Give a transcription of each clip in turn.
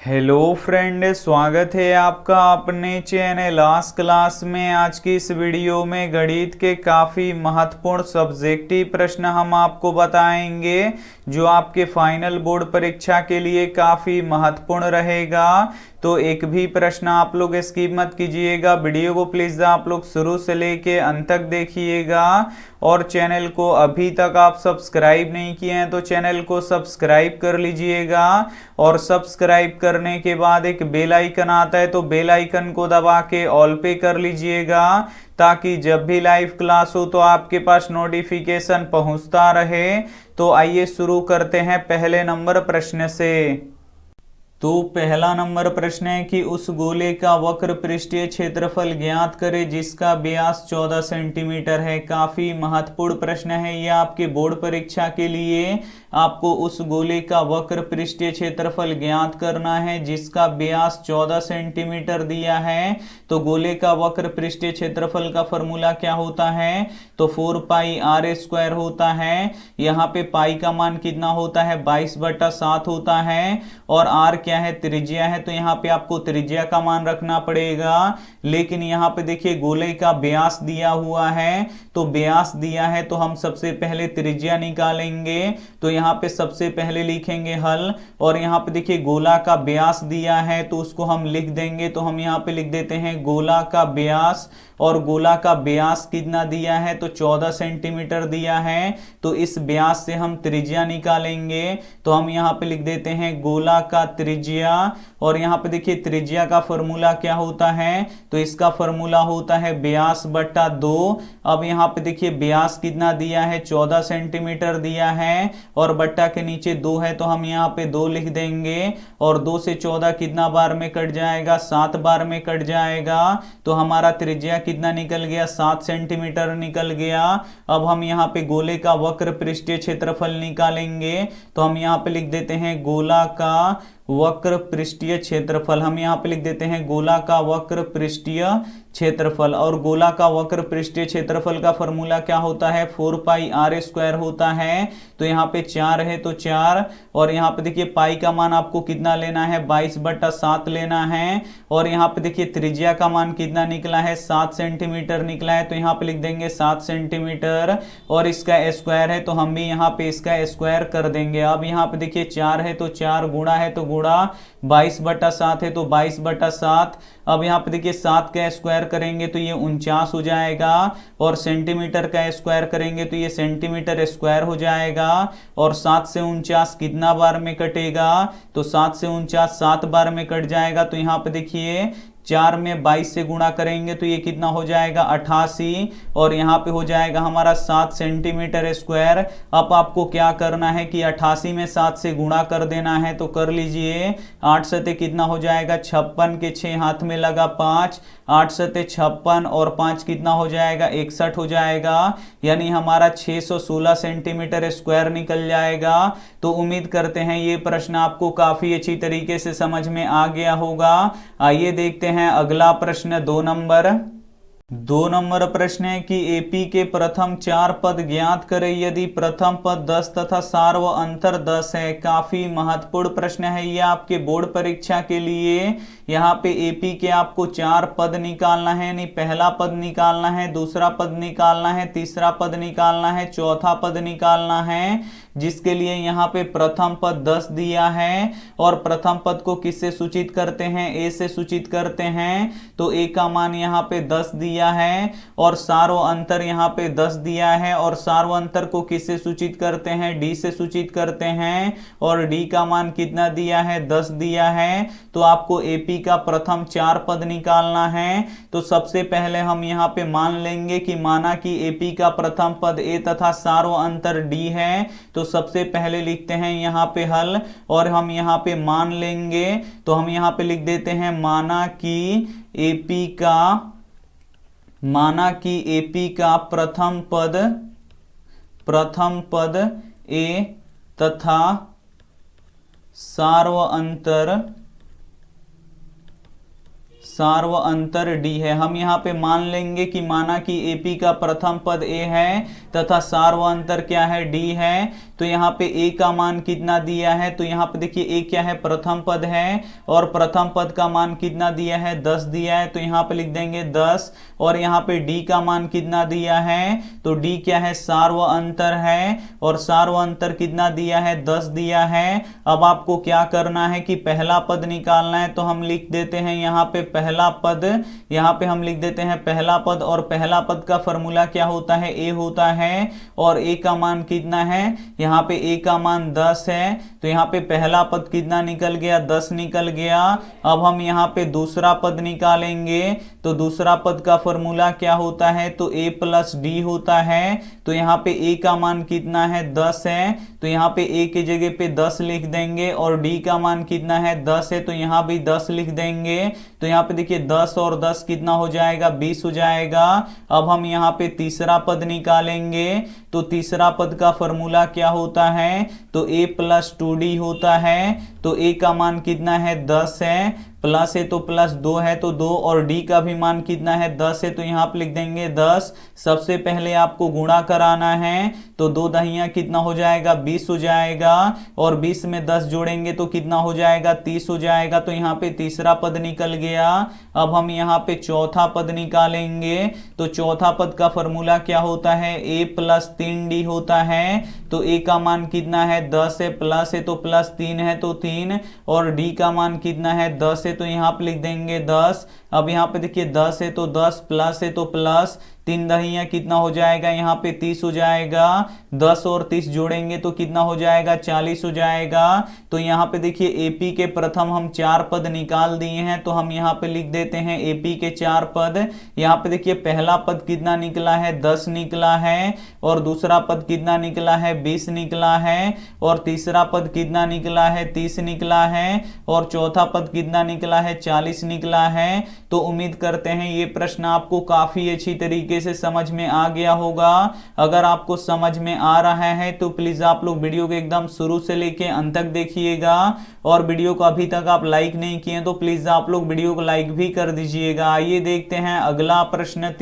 Hello friend, स्वागत है आपका अपने चैनल आज क्लास में। आज की इस वीडियो में गणित के काफ़ी महत्वपूर्ण सब्जेक्टिव प्रश्न हम आपको बताएंगे जो आपके फाइनल बोर्ड परीक्षा के लिए काफ़ी महत्वपूर्ण रहेगा। तो एक भी प्रश्न आप लोग स्किप मत कीजिएगा, वीडियो को प्लीज़ आप लोग शुरू से लेके अंत तक देखिएगा। और चैनल को अभी तक आप सब्सक्राइब नहीं किए हैं तो चैनल को सब्सक्राइब कर लीजिएगा। और सब्सक्राइब करने के बाद एक बेल आइकन आता है तो बेल आइकन को दबा के ऑल पे कर लीजिएगा, ताकि जब भी लाइव क्लास हो तो आपके पास नोटिफिकेशन पहुंचता रहे। तो आइए शुरू करते हैं पहले नंबर प्रश्न से। तो पहला नंबर प्रश्न है कि उस गोले का वक्र पृष्ठीय क्षेत्रफल ज्ञात करें जिसका व्यास 14 सेंटीमीटर है। काफी महत्वपूर्ण प्रश्न है यह आपके बोर्ड परीक्षा के लिए। आपको उस गोले का वक्र पृष्ठीय क्षेत्रफल ज्ञात करना है जिसका व्यास 14 सेंटीमीटर दिया है। तो गोले का वक्र पृष्ठीय क्षेत्रफल का फॉर्मूला क्या होता है? तो 4 पाई आर स्क्वायर होता है। यहाँ पे पाई का मान कितना होता है? 22/7 होता है। और आर क्या है? त्रिज्या है, तो यहाँ पे आपको त्रिज्या का मान रखना पड़ेगा। लेकिन यहाँ पे देखिए गोले का व्यास दिया हुआ है, तो व्यास दिया है तो हम सबसे पहले त्रिज्या निकालेंगे। तो यहाँ पे सबसे पहले लिखेंगे हल। और यहाँ पे देखिए गोला का व्यास दिया है तो उसको हम लिख देंगे। तो हम यहाँ पे लिख देते हैं गोला का व्यास। और गोला का व्यास कितना दिया है? तो 14 सेंटीमीटर दिया है। तो इस व्यास से हम त्रिज्या निकालेंगे। तो हम यहाँ पे लिख देते हैं गोला का त्रिज्या। और यहाँ पे देखिए त्रिज्या का फॉर्मूला क्या होता है? तो इसका फॉर्मूला होता है व्यास बटा 2। अब यहाँ पे देखिए व्यास कितना दिया है? 14 सेंटीमीटर दिया है। और बट्टा के नीचे 2 है तो हम यहाँ पे 2 लिख देंगे। और 2 से 14 कितना बार में कट जाएगा? 7 बार में कट जाएगा। तो हमारा त्रिज्या कितना निकल गया? 7 सेंटीमीटर निकल गया। अब हम यहाँ पे गोले का वक्र पृष्ठीय क्षेत्रफल निकालेंगे। तो हम यहाँ पे लिख देते हैं गोला का वक्र पृष्ठीय क्षेत्रफल। हम यहाँ पे लिख देते हैं गोला का वक्र पृष्ठीय क्षेत्रफल। और गोला का वक्र पृष्ठीय क्षेत्रफल का फॉर्मूला क्या होता है? 4 पाई आर स्क्वायर होता है। तो यहाँ पे 4 है तो 4। और यहाँ पे देखिए पाई का मान आपको कितना लेना है? 22/7 लेना है। और यहाँ पे देखिए त्रिज्या का मान कितना निकला है? 7 सेंटीमीटर निकला है। तो यहाँ पे लिख देंगे 7 सेंटीमीटर। और इसका स्क्वायर है तो हम भी यहाँ पे इसका स्क्वायर कर देंगे। अब यहाँ पे देखिए 4 है तो 4, गुणा है तो गुणा, 22/7 है तो 22/7। अब यहाँ पे देखिए 7 का स्क्वायर करेंगे तो ये 49 हो जाएगा। और सेंटीमीटर का स्क्वायर करेंगे तो ये सेंटीमीटर स्क्वायर हो जाएगा। और 7 से 49 कितना बार में कटेगा? तो 7 से 49 7 बार में कट जाएगा। तो यहाँ पे देखिए 4 में 22 से गुणा करेंगे तो ये कितना हो जाएगा? 88। और यहाँ पे हो जाएगा हमारा 7 सेंटीमीटर स्क्वायर। अब आपको क्या करना है कि 88 में 7 से गुणा कर देना है। तो कर लीजिए। 8 सते कितना हो जाएगा? 56 के 6 हाथ में लगा 5, 8 सते 56 और 5 कितना हो जाएगा? 61 हो जाएगा। यानी हमारा 616 सेंटीमीटर स्क्वायर निकल जाएगा। तो उम्मीद करते हैं ये प्रश्न आपको काफी अच्छी तरीके से समझ में आ गया होगा। आइए देखते हैं अगला प्रश्न 2 नंबर प्रश्न है कि एपी के प्रथम 4 पद ज्ञात करें यदि प्रथम पद 10 तथा सार व अंतर 10 है। काफी महत्वपूर्ण प्रश्न है ये आपके बोर्ड परीक्षा के लिए। यहाँ पे एपी के आपको 4 पद निकालना है, यानी पहला पद निकालना है, दूसरा पद निकालना है, तीसरा पद निकालना है, चौथा पद निकालना है। जिसके लिए यहाँ पे प्रथम पद 10 दिया है। और प्रथम पद को किससे सूचित करते हैं? ए से सूचित करते हैं। तो ए का मान यहाँ पे 10 दिया है। और सार व अंतर यहाँ पे 10 दिया है। और सार व अंतर को किससे सूचित करते हैं? डी से सूचित करते हैं। और डी का मान कितना दिया है? 10 दिया है। तो आपको एपी का प्रथम 4 पद निकालना है। तो सबसे पहले हम यहाँ पे मान लेंगे कि माना कि एपी का प्रथम पद ए तथा सार व अंतर डी है। तो सबसे पहले लिखते हैं यहाँ पे हल। और हम यहाँ पे मान लेंगे। तो हम यहाँ पे लिख देते हैं माना कि एपी का प्रथम पद ए तथा सार व अंतर सार्व अंतर डी है। हम यहाँ पे मान लेंगे कि माना कि एपी का प्रथम पद ए है तथा सार्व अंतर क्या है, डी है। तो यहाँ पे ए का मान कितना दिया है, तो यहाँ पे देखिए ए क्या है, प्रथम पद है, और प्रथम पद का मान कितना दिया है, 10 दिया है। तो यहाँ पे लिख देंगे 10। और यहाँ पे डी का मान कितना दिया है, तो डी क्या है, सार्व अंतर है, और सार्व अंतर कितना दिया है, 10 दिया है। अब आपको क्या करना है कि पहला पद निकालना है। तो हम लिख देते हैं यहाँ पे पहला पद, यहाँ पे हम लिख देते हैं पहला पद, और पहला पद का फॉर्मूला क्या होता है, ए होता है, और ए का मान कितना है, यहाँ पे ए का मान 10 है। तो यहाँ पे पहला पद कितना निकल गया, 10 निकल गया। अब हम यहाँ पे दूसरा पद निकालेंगे। तो दूसरा पद का फॉर्मूला क्या होता है, तो a प्लस डी होता है। तो यहाँ पे a का मान कितना है, 10 है। तो यहाँ पे a की जगह पे 10 लिख देंगे, और d का मान कितना है, 10 है। तो यहाँ भी 10 लिख देंगे। तो यहाँ पे देखिए 10 और 10 कितना हो जाएगा, 20 हो जाएगा। अब हम यहाँ पे तीसरा पद निकालेंगे। तो तीसरा पद का फॉर्मूला क्या होता है, तो a प्लस 2d होता है। तो a का मान कितना है, 10 है, प्लस है तो प्लस 2 है तो 2, और डी का भी मान कितना है, 10 है। तो यहाँ पे लिख देंगे 10। सबसे पहले आपको गुणा कराना है। तो 2 दहिया कितना हो जाएगा, 20 हो जाएगा, और 20 में 10 जोड़ेंगे तो कितना हो जाएगा, 30 हो जाएगा। तो यहाँ पे तीसरा पद निकल गया। अब हम यहाँ पे चौथा पद निकालेंगे। तो चौथा पद का फॉर्मूला क्या होता है, a प्लस 3d होता है। तो a का मान कितना है, 10 है, प्लस है तो प्लस 3 है तो 3, और d का मान कितना है, 10 है। तो यहाँ पे लिख देंगे 10। अब यहाँ पे देखिए 10 है तो 10, प्लस है तो प्लस, 3 दहिया कितना हो जाएगा, यहाँ पे 30 हो जाएगा। 10 और 30 जोड़ेंगे तो कितना हो जाएगा, 40 हो जाएगा। तो यहाँ पे देखिए एपी के प्रथम हम 4 पद निकाल दिए हैं। तो हम यहाँ पे लिख देते हैं एपी के 4 पद। यहाँ पे देखिए पहला पद कितना निकला है, 10 निकला है, और दूसरा पद कितना निकला है, 20 निकला है, और तीसरा पद कितना निकला है, 30 निकला है, और चौथा पद कितना निकला है, 40 निकला है। तो उम्मीद करते हैं ये प्रश्न आपको काफी अच्छी तरीके से समझ में आ गया होगा। अगर आपको समझ में आ रहा है तो प्लीज आप लोग वीडियो को एकदम शुरू से लेके अंत तक देखिएगा, और वीडियो को अभी तक आप लाइक नहीं किए तो प्लीज आप लोग वीडियो को लाइक भी कर दीजिएगा। आइए देखते हैं अगला प्रश्न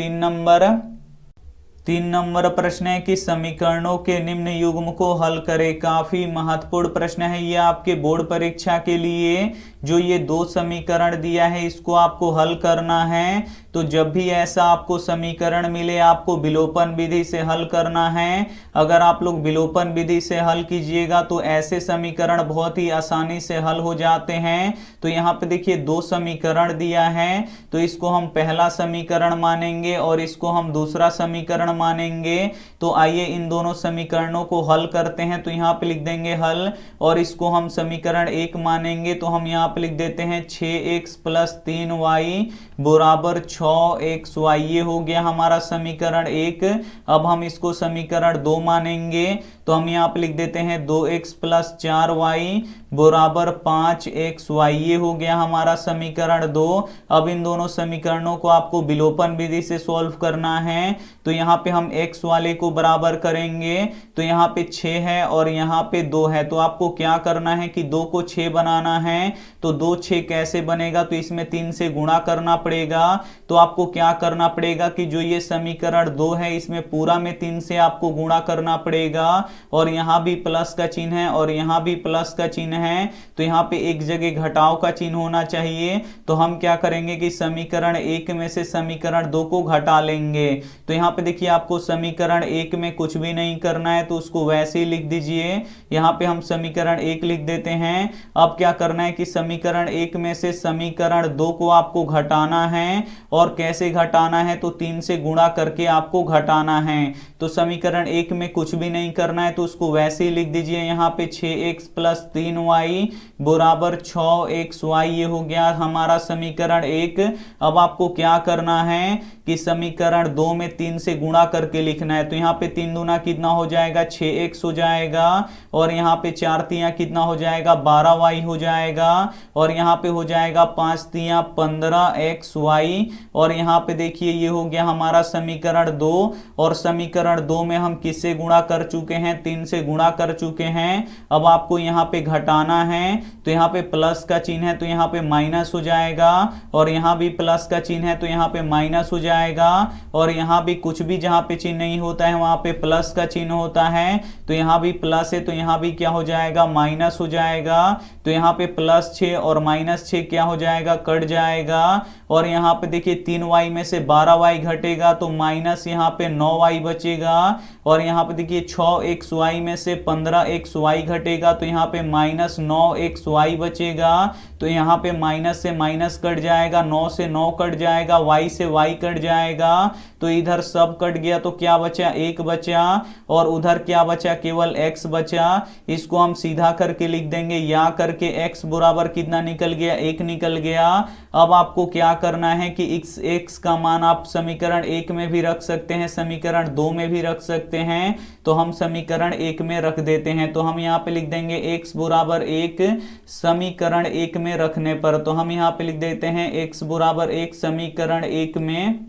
3 नंबर प्रश्न है कि समीकरणों के निम्न युग्म को हल करें। काफी महत्वपूर्ण प्रश्न है ये आपके बोर्ड परीक्षा के लिए। जो ये 2 समीकरण दिया है इसको आपको हल करना है। तो जब भी ऐसा आपको समीकरण मिले आपको विलोपन विधि से हल करना है। अगर आप लोग विलोपन विधि से हल कीजिएगा तो ऐसे समीकरण बहुत ही आसानी से हल हो जाते हैं। तो यहाँ पे देखिए 2 समीकरण दिया है, तो इसको हम पहला समीकरण मानेंगे और इसको हम दूसरा समीकरण मानेंगे। तो आइए इन दोनों समीकरणों को हल करते हैं। तो यहाँ पे लिख देंगे हल, और इसको हम समीकरण 1 मानेंगे। तो हम यहाँ पे लिख देते हैं 6x प्लस 3y बराबर 6xy। ये हो गया हमारा समीकरण 1। अब हम इसको समीकरण 2 मानेंगे। तो हम यहाँ पे लिख देते हैं 2x प्लस 4y बराबर 5xy। ये हो गया हमारा समीकरण 2। अब इन दोनों समीकरणों को आपको विलोपन विधि से सॉल्व करना है। तो यहाँ पे हम x वाले को बराबर करेंगे। तो यहाँ पे 6 है और यहाँ पे 2 है। तो आपको क्या करना है कि 2 को 6 बनाना है। तो 2 6 कैसे बनेगा, तो इसमें 3 से गुणा करना पड़ेगा। तो आपको क्या करना पड़ेगा कि जो ये समीकरण 2 है इसमें पूरा में 3 से आपको गुणा करना पड़ेगा, और यहाँ भी प्लस का चिन्ह है और यहाँ भी प्लस का चिन्ह है। तो यहाँ पे एक जगह घटाव का चिन्ह होना चाहिए। तो हम क्या करेंगे कि समीकरण 1 में से समीकरण 2 को घटा लेंगे। तो यहाँ पे देखिए आपको समीकरण 1 में कुछ भी नहीं करना है, तो उसको वैसे ही लिख दीजिए। यहाँ पे हम समीकरण 1 लिख देते हैं। अब क्या करना है कि समीकरण 1 में से समीकरण 2 को आपको घटाना है, और कैसे घटाना है, तो 3 से गुणा करके आपको घटाना है। तो समीकरण 1 में कुछ भी नहीं करना है, तो उसको वैसे ही लिख दीजिए। यहाँ पे 6x प्लस 3y बराबर 6xy। ये हो गया हमारा समीकरण 1। अब आपको क्या करना है कि कि समीकरण 2 में 3 से गुणा करके लिखना है। तो यहाँ पे 3 दूना कितना हो जाएगा 6x हो जाएगा, और यहाँ पे 4 तिया कितना हो जाएगा 12y हो जाएगा, और यहाँ पे हो जाएगा 5 तिया 15xy, और यहाँ पे देखिए ये हो गया हमारा समीकरण 2। और समीकरण 2 में हम किससे गुणा कर चुके हैं 3 से गुणा कर चुके हैं। अब आपको यहाँ पे घटाना है, तो यहाँ पे प्लस का चिन्ह है तो यहाँ पे माइनस हो जाएगा, और यहाँ भी प्लस का चिन्ह है तो यहाँ पे माइनस हो जाएगा, और यहाँ भी कुछ भी जहाँ पे चिन्ह नहीं होता है वहां पे प्लस का चिन्ह होता है, तो यहाँ भी प्लस है तो यहाँ भी क्या हो जाएगा माइनस हो जाएगा। तो यहाँ पे +6 और -6 क्या हो जाएगा कट जाएगा, और यहाँ पे देखिए 3y में से 12y घटेगा तो माइनस यहाँ पे 9y बचेगा, और यहाँ पे देखिए 6xy में से 15xy घटेगा तो यहाँ पे -9xy बचेगा। तो यहाँ पे माइनस से माइनस कट जाएगा, 9 से 9 कट जाएगा, y से y कट जाएगा, तो इधर सब कट गया तो क्या बचा 1 बचा, और उधर क्या बचा केवल x बचा। इसको हम सीधा करके लिख देंगे, या करके x बराबर कितना निकल गया 1 निकल गया। अब आपको क्या करना है कि x का मान आप समीकरण 1 में भी रख सकते हैं, समीकरण 2 में भी रख सकते हैं, तो हम समीकरण 1 में रख देते हैं। तो हम यहाँ पे लिख देंगे x बराबर 1 समीकरण 1 में रखने पर, तो हम यहाँ पे लिख देते हैं x बराबर 1 समीकरण 1 में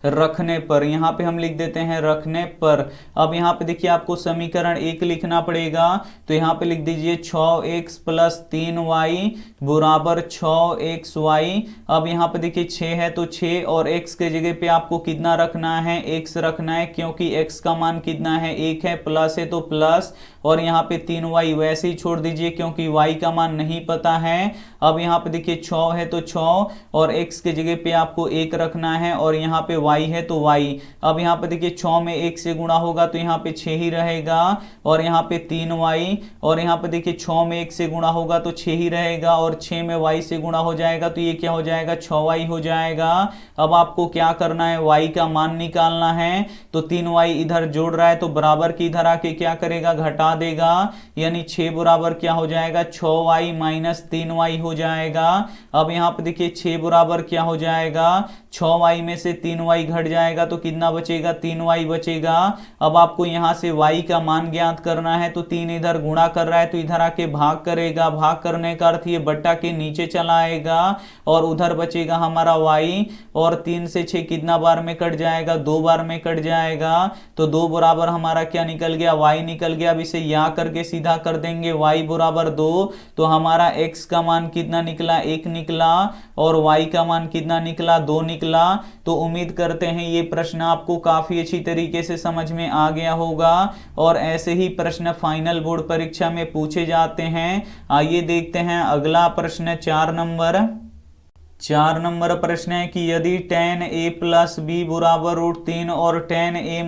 रखने पर, यहाँ पे हम लिख देते हैं रखने पर। अब यहाँ पे देखिए आपको समीकरण 1 लिखना पड़ेगा, तो यहाँ पे लिख दीजिए 6x + 3y बराबर 6xy। अब यहाँ पे देखिए 6 है तो 6, और x के जगह पे आपको कितना रखना है x रखना है, क्योंकि x का मान कितना है 1 है, प्लस है तो प्लस, और यहाँ पे 3y वैसे ही छोड़ दीजिए क्योंकि y का मान नहीं पता है। अब यहाँ पे देखिए 6 है तो 6, और x के जगह पे आपको 1 रखना है, और यहाँ पे y है तो y। अब यहाँ पे देखिए 6 में 1 से गुणा होगा तो यहाँ पे 6 ही रहेगा, और यहाँ पे 3y, और यहाँ पे देखिए 6 में 1 से गुणा होगा तो 6 ही रहेगा, और 6 में y से गुणा हो जाएगा तो ये क्या हो जाएगा 6y हो जाएगा। अब आपको क्या करना है y का मान निकालना है, तो 3y इधर जोड़ रहा है तो बराबर की इधर आके क्या करेगा घटा देगा, यानी 6 बराबर क्या हो जाएगा 6y - 3y हो जाएगा। अब यहाँ पे देखिए 6 बराबर क्या हो जाएगा 6y में से 3y घट जाएगा तो कितना बचेगा 3y बचेगा। अब आपको यहाँ से y का मान ज्ञात करना है, तो 3 इधर गुणा कर रहा है तो इधर आके भाग करेगा, भाग करने का अर्थ ये बट्टा के नीचे चला आएगा, और उधर बचेगा हमारा y, और 3 से 6 कितना बार में कट जाएगा 2 बार में कट जाएगा, तो 2 बराबर हमारा क्या निकल गया y निकल गया। अब इसे या करके सीधा कर देंगे y बराबर 2, तो हमारा x का मान कितना निकला 1 निकला, और y का मान कितना निकला 2 निकला। तो उम्मीद करते हैं ये प्रश्न आपको काफी अच्छी तरीके से समझ में आ गया होगा, और ऐसे ही प्रश्न फाइनल बोर्ड परीक्षा में पूछे जाते हैं। आइए देखते हैं अगला प्रश्न 4 नंबर प्रश्न है कि यदि tan a + b बराबर √3 और tan a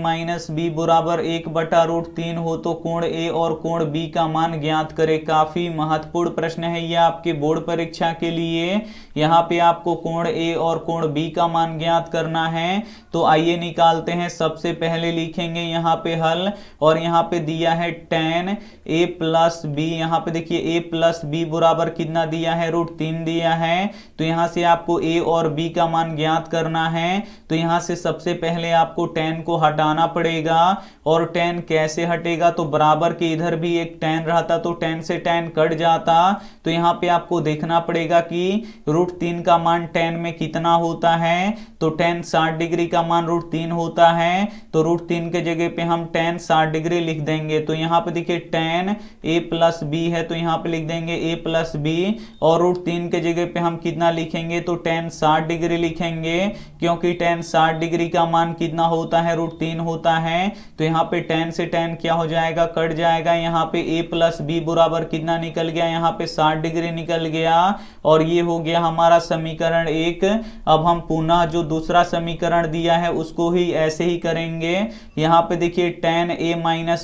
- b बराबर 1/√3 हो तो कोण a और कोण b का मान ज्ञात करें। काफी महत्वपूर्ण प्रश्न है यह आपके बोर्ड परीक्षा के लिए। यहाँ पे आपको कोण a और कोण b का मान ज्ञात करना है, तो आइए निकालते हैं। सबसे पहले लिखेंगे यहाँ पे हल, और यहाँ पे दिया है tan a + b, यहाँ पे देखिए a + b बराबर कितना दिया है √3 दिया है, तो यहाँ से आपको a और b का मान ज्ञात करना है। तो यहाँ से सबसे पहले आपको tan को हटाना पड़ेगा, और tan कैसे हटेगा, तो बराबर के इधर भी एक tan रहता तो tan से tan कट जाता, तो यहाँ पे आपको देखना पड़ेगा कि √3 का मान tan में कितना होता है, तो tan 60 डिग्री का मान √3 होता है, तो √3 के जगह पे हम tan 60 डिग्री लिख देंगे। तो यहाँ पे देखिए tan a + b है तो यहाँ पे लिख देंगे a + b, और √3 के जगह पे हम कितना लिखेंगे, तो tan 60 डिग्री लिखेंगे, क्योंकि tan 60 डिग्री का मान कितना होता है √3 होता है। तो यहाँ पे tan से tan क्या हो जाएगा कट जाएगा, यहाँ पे a + b बराबर कितना निकल गया, यहाँ पे 60 डिग्री निकल गया, और ये हो गया हमारा समीकरण 1। अब हम पुनः जो दूसरा समीकरण दिया है उसको ही ऐसे ही करेंगे। यहाँ पे देखिए tan a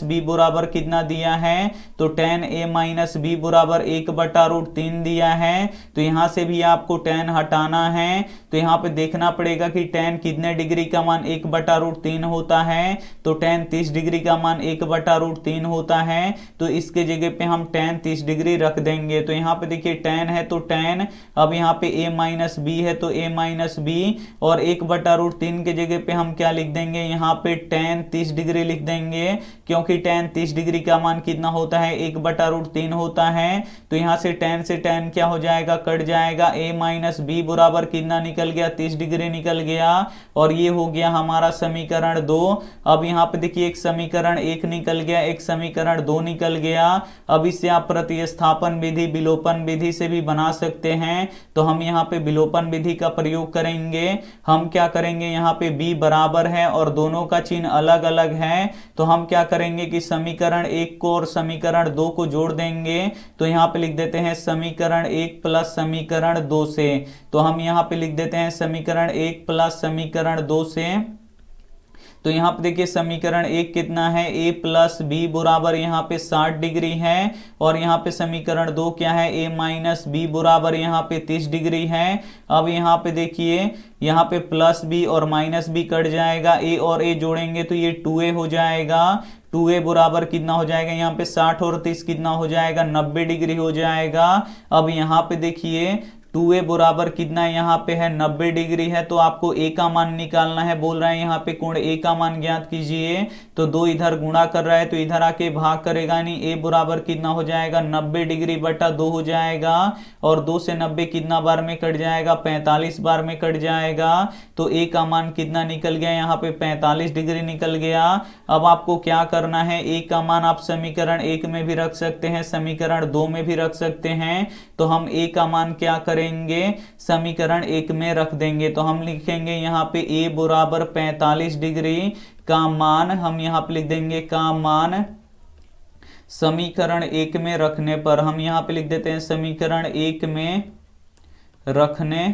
- b बराबर कितना दिया है, तो tan a - b बराबर 1/√3 दिया है, तो यहाँ से भी आपको tan हटाना है तो यहाँ पे देखना पड़ेगा कि tan कितने डिग्री का मान 1/√3 होता है। तो tan 30 डिग्री का मान 1/√3 होता है। तो इसके जगह पे हम tan 30 डिग्री रख देंगे। तो यहाँ पे देखिए tan है तो tan, अब यहाँ पे a माइनस बी है तो a माइनस बी, और 1/√3 के जगह पे हम क्या लिख देंगे, यहाँ पे tan 30 डिग्री लिख देंगे, क्योंकि tan 30 डिग्री का मान कितना होता है 1/√3 होता है। तो यहाँ से tan क्या हो जाएगा, कट जाएगा, a माइनस बी बराबर कितना निकल गया, 30 डिग्री निकल गया। और ये हो गया हमारा समीकरण 2। अब यहाँ पे देखिए एक समीकरण 1 निकल गया, एक समीकरण 2 निकल गया। अब इसे आप प्रतिस्थापन विधि, विलोपन विधि से भी बना सकते हैं। तो हम यहाँ पे विलोपन विधि का प्रयोग करेंगे। हम क्या करेंगे, यहाँ पे b बराबर है और दोनों का चिन्ह अलग अलग है। तो हम क्या करेंगे कि समीकरण 1 को और समीकरण 2 को जोड़ देंगे। तो यहाँ पे लिख देते हैं समीकरण 1 प्लस समीकरण 2 से। तो हम यहाँ पे लिख देते हैं समीकरण 1 प्लस समीकरण 2 से। तो यहाँ पे देखिए समीकरण 1 कितना है, a प्लस बी बराबर यहाँ पे 60 डिग्री है, और यहाँ पे समीकरण 2 क्या है, a माइनस बी बराबर यहाँ पे 30 डिग्री है। अब यहाँ पे देखिए यहाँ पे प्लस बी और माइनस बी कट जाएगा, a और a जोड़ेंगे तो ये 2a हो जाएगा। 2a बराबर कितना हो जाएगा, यहाँ पे 60 और 30 कितना हो जाएगा, 90 डिग्री हो जाएगा। अब यहाँ पे देखिए 2a बराबर कितना यहाँ पे है, 90 डिग्री है। तो आपको a का मान निकालना है, बोल रहे हैं यहाँ पे कोण a का मान ज्ञात कीजिए। तो 2 इधर गुणा कर रहा है तो इधर आके भाग करेगा नहीं, a बराबर कितना हो जाएगा, 90 डिग्री बटा 2 हो जाएगा। और 2 से 90 कितना बार में कट जाएगा, 45 बार में कट जाएगा। तो a का मान कितना निकल गया, यहाँ पे 45 डिग्री निकल गया। अब आपको क्या करना है, a का मान आप समीकरण 1 में भी रख सकते हैं, समीकरण 2 में भी रख सकते हैं। तो हम a का मान क्या करेंगे, समीकरण 1 में रख देंगे। तो हम लिखेंगे यहाँ पे a बराबर 45 डिग्री का मान, हम यहाँ पे लिख देंगे का मान समीकरण 1 में रखने पर, हम यहाँ पे लिख देते हैं समीकरण 1 में रखने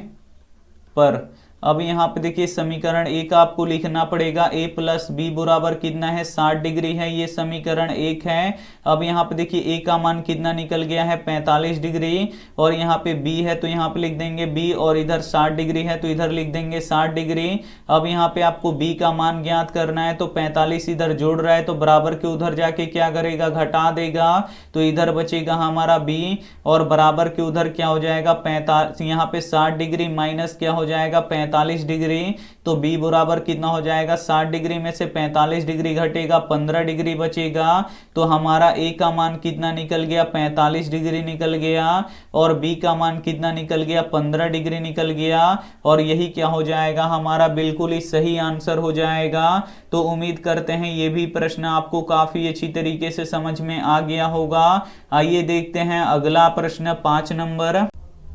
पर। अब यहाँ पे देखिए समीकरण 1 आपको लिखना पड़ेगा, a प्लस बी बराबर कितना है, 60 डिग्री है, ये समीकरण 1 है। अब यहाँ पे देखिए a का मान कितना निकल गया है, 45 डिग्री, और यहाँ पे b है तो यहाँ पे लिख देंगे b, और इधर 60 डिग्री है तो इधर लिख देंगे 60 डिग्री। अब यहाँ पे आपको b का मान ज्ञात करना है, तो 45 इधर जोड़ रहा है तो बराबर के उधर जाके क्या करेगा, घटा देगा। तो इधर बचेगा हमारा b, और बराबर के उधर क्या हो जाएगा 45, यहाँ पे 60 डिग्री माइनस क्या हो जाएगा 45 डिग्री। तो b बराबर कितना हो जाएगा, 60 डिग्री में से 45 डिग्री घटेगा 15 डिग्री बचेगा। तो हमारा a का मान कितना निकल गया, 45 डिग्री निकल गया, और b का मान कितना निकल गया, 15 डिग्री निकल गया। और यही क्या हो जाएगा, हमारा बिल्कुल ही सही आंसर हो जाएगा। तो उम्मीद करते हैं ये भी प्रश्न आपको काफी अच्छी तरीके से समझ में आ गया होगा। आइए देखते हैं अगला प्रश्न 5 नंबर।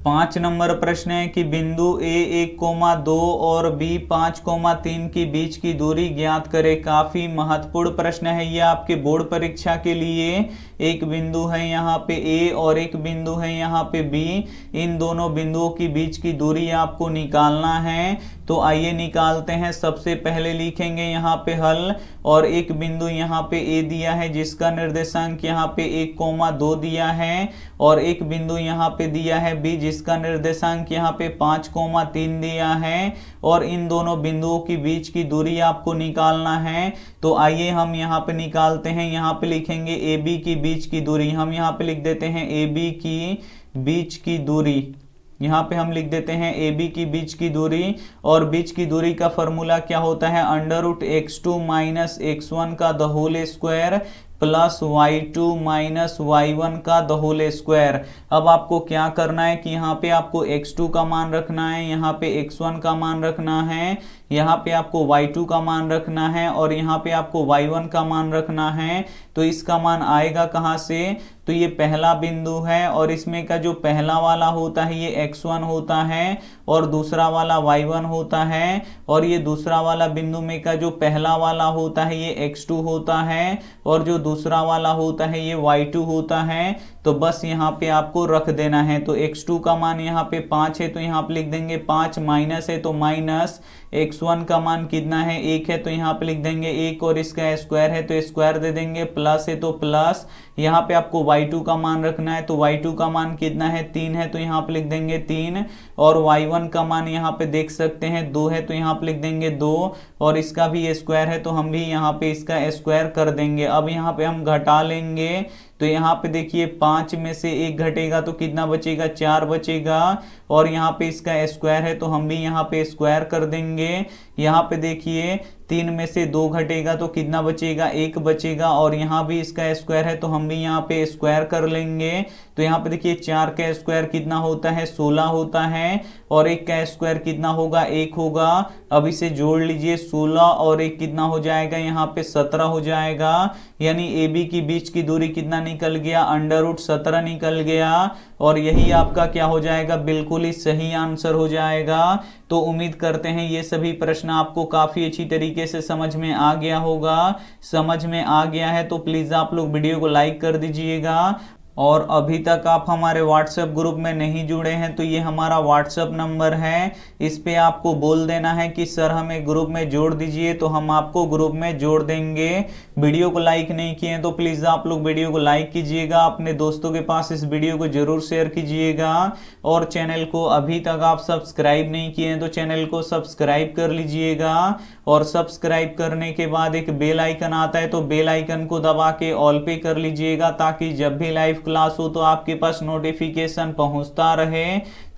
5 नंबर प्रश्न है कि बिंदु a 1,2 और b 5,3 के बीच की दूरी ज्ञात करें। काफी महत्वपूर्ण प्रश्न है ये आपके बोर्ड परीक्षा के लिए। एक बिंदु है यहाँ पे a और एक बिंदु है यहाँ पे b, इन दोनों बिंदुओं के बीच की दूरी आपको निकालना है। तो आइए निकालते हैं। सबसे पहले लिखेंगे यहाँ पे हल, और एक बिंदु यहाँ पे a दिया है जिसका निर्देशांक यहाँ पे 1,2 दिया है, और एक बिंदु यहाँ पे दिया है b जिसका निर्देशांक यहाँ पे 5,3 दिया है, और इन दोनों बिंदुओं के बीच की दूरी आपको निकालना है। तो आइए हम यहाँ पे निकालते हैं। यहाँ पे लिखेंगे AB की बीच की दूरी, हम यहाँ पे लिख देते हैं AB की बीच की दूरी, यहाँ पे हम लिख देते हैं AB की बीच की दूरी। और बीच की दूरी का फॉर्मूला क्या होता है, √x2 माइनस x1 का the whole square plus y2 minus y1 का द होल स्क्वायर। अब आपको क्या करना है कि यहाँ पे आपको x2 का मान रखना है, यहाँ पे x1 का मान रखना है, यहाँ पे आपको y2 का मान रखना है, और यहाँ पे आपको y1 का मान रखना है। तो इसका मान आएगा कहाँ से, तो ये पहला बिंदु है, और इसमें का जो पहला वाला होता है ये x1 होता है, और दूसरा वाला y1 होता है, और ये दूसरा वाला बिंदु में का जो पहला वाला होता है ये x2 होता है, और जो दूसरा वाला होता है ये y2 होता है। तो बस यहाँ पे आपको रख देना है। तो x2 का मान यहाँ पे 5 है तो यहाँ पे लिख देंगे 5, माइनस है तो माइनस, x1 का मान कितना है 1 है तो यहाँ पे लिख देंगे 1 और इसका स्क्वायर है तो स्क्वायर दे देंगे, प्लस है तो प्लस, यहाँ पे आपको y2 का मान रखना है तो y2 का मान कितना है 3 है तो यहाँ पे लिख देंगे 3, और y1 का मान यहाँ पे देख सकते हैं 2 है तो यहाँ पे लिख देंगे 2, और इसका भी स्क्वायर है तो हम भी यहाँ पे इसका स्क्वायर कर देंगे। अब यहाँ पे हम घटा लेंगे तो यहाँ पे देखिए 5 में से 1 घटेगा तो कितना बचेगा 4 बचेगा, और यहाँ पे इसका स्क्वायर है तो हम भी यहाँ पे स्क्वायर कर देंगे। यहाँ पे देखिए 3 में से 2 घटेगा तो कितना बचेगा 1 बचेगा, और यहाँ भी इसका स्क्वायर है तो हम भी यहाँ पे स्क्वायर कर लेंगे। तो यहाँ पे देखिए 4 का स्क्वायर कितना होता है 16 होता है, और 1 का स्क्वायर कितना होगा 1 होगा। अब इसे जोड़ लीजिए 16 और 1 कितना हो जाएगा यहाँ पे 17 हो जाएगा, यानी ए बी की बीच की दूरी कितना निकल गया √17 निकल गया, और यही आपका क्या हो जाएगा बिल्कुल ही सही आंसर हो जाएगा। तो उम्मीद करते हैं ये सभी प्रश्न आपको काफी अच्छी तरीके से समझ में आ गया होगा। समझ में आ गया है तो प्लीज आप लोग वीडियो को लाइक कर दीजिएगा, और अभी तक आप हमारे व्हाट्सएप ग्रुप में नहीं जुड़े हैं तो ये हमारा व्हाट्सएप नंबर है, इस पे आपको बोल देना है कि सर हमें ग्रुप में जोड़ दीजिए, तो हम आपको ग्रुप में जोड़ देंगे। वीडियो को लाइक नहीं किए तो प्लीज़ आप लोग वीडियो को लाइक कीजिएगा, अपने दोस्तों के पास इस वीडियो को जरूर शेयर कीजिएगा, और चैनल को अभी तक आप सब्सक्राइब नहीं किए हैं तो चैनल को सब्सक्राइब कर लीजिएगा, और सब्सक्राइब करने के बाद एक बेल आइकन आता है तो बेल आइकन को दबा के ऑल पे कर लीजिएगा, ताकि जब भी लाइव क्लास हो तो आपके पास नोटिफिकेशन पहुंचता रहे।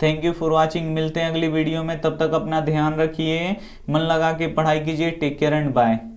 थैंक यू फॉर वॉचिंग, मिलते हैं अगली वीडियो में, तब तक अपना ध्यान रखिए, मन लगा के पढ़ाई कीजिए। Take care and bye.